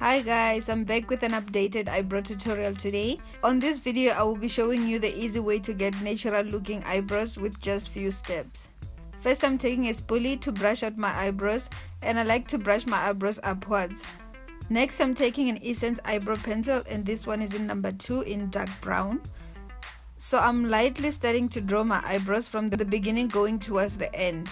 Hi guys, I'm back with an updated eyebrow tutorial today. On this video, I will be showing you the easy way to get natural looking eyebrows with just few steps. First, I'm taking a spoolie to brush out my eyebrows, and I like to brush my eyebrows upwards. Next, I'm taking an Essence eyebrow pencil, and this one is in number 2 in dark brown. So I'm lightly starting to draw my eyebrows from the beginning going towards the end.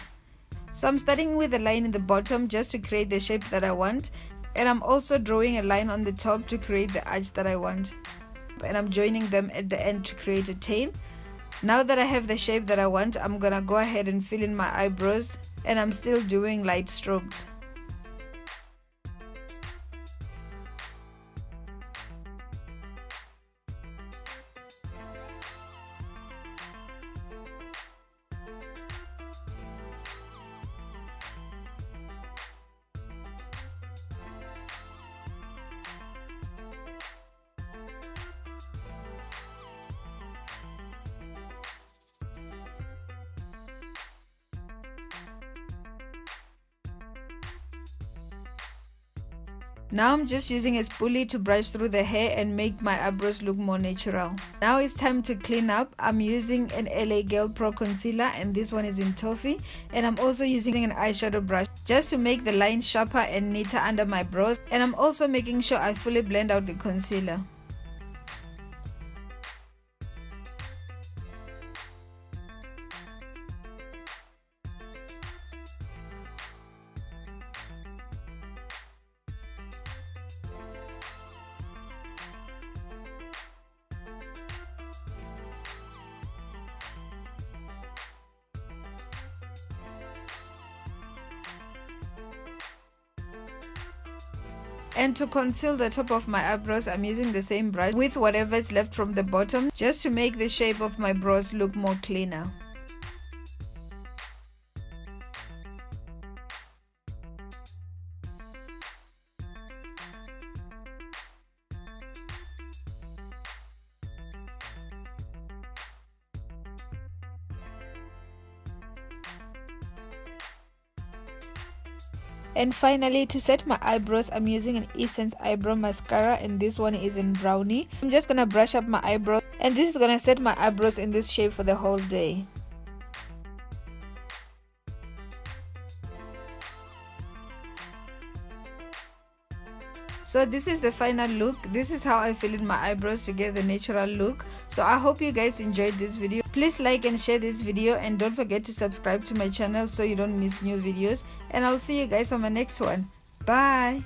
So I'm starting with a line in the bottom just to create the shape that I want. And I'm also drawing a line on the top to create the arch that I want. And I'm joining them at the end to create a tail. Now that I have the shape that I want, I'm gonna go ahead and fill in my eyebrows. And I'm still doing light strokes. Now I'm just using a spoolie to brush through the hair and make my eyebrows look more natural. Now it's time to clean up. I'm using an LA Girl Pro concealer, and this one is in toffee, and I'm also using an eyeshadow brush just to make the lines sharper and neater under my brows, and I'm also making sure I fully blend out the concealer. And to conceal the top of my eyebrows, I'm using the same brush with whatever is left from the bottom just to make the shape of my brows look more cleaner. And finally, to set my eyebrows, I'm using an Essence eyebrow mascara, and this one is in brownie. I'm just gonna brush up my eyebrows, and this is gonna set my eyebrows in this shape for the whole day. So this is the final look. This is how I fill in my eyebrows to get the natural look. So I hope you guys enjoyed this video. Please like and share this video, and don't forget to subscribe to my channel so you don't miss new videos. And I'll see you guys on my next one. Bye.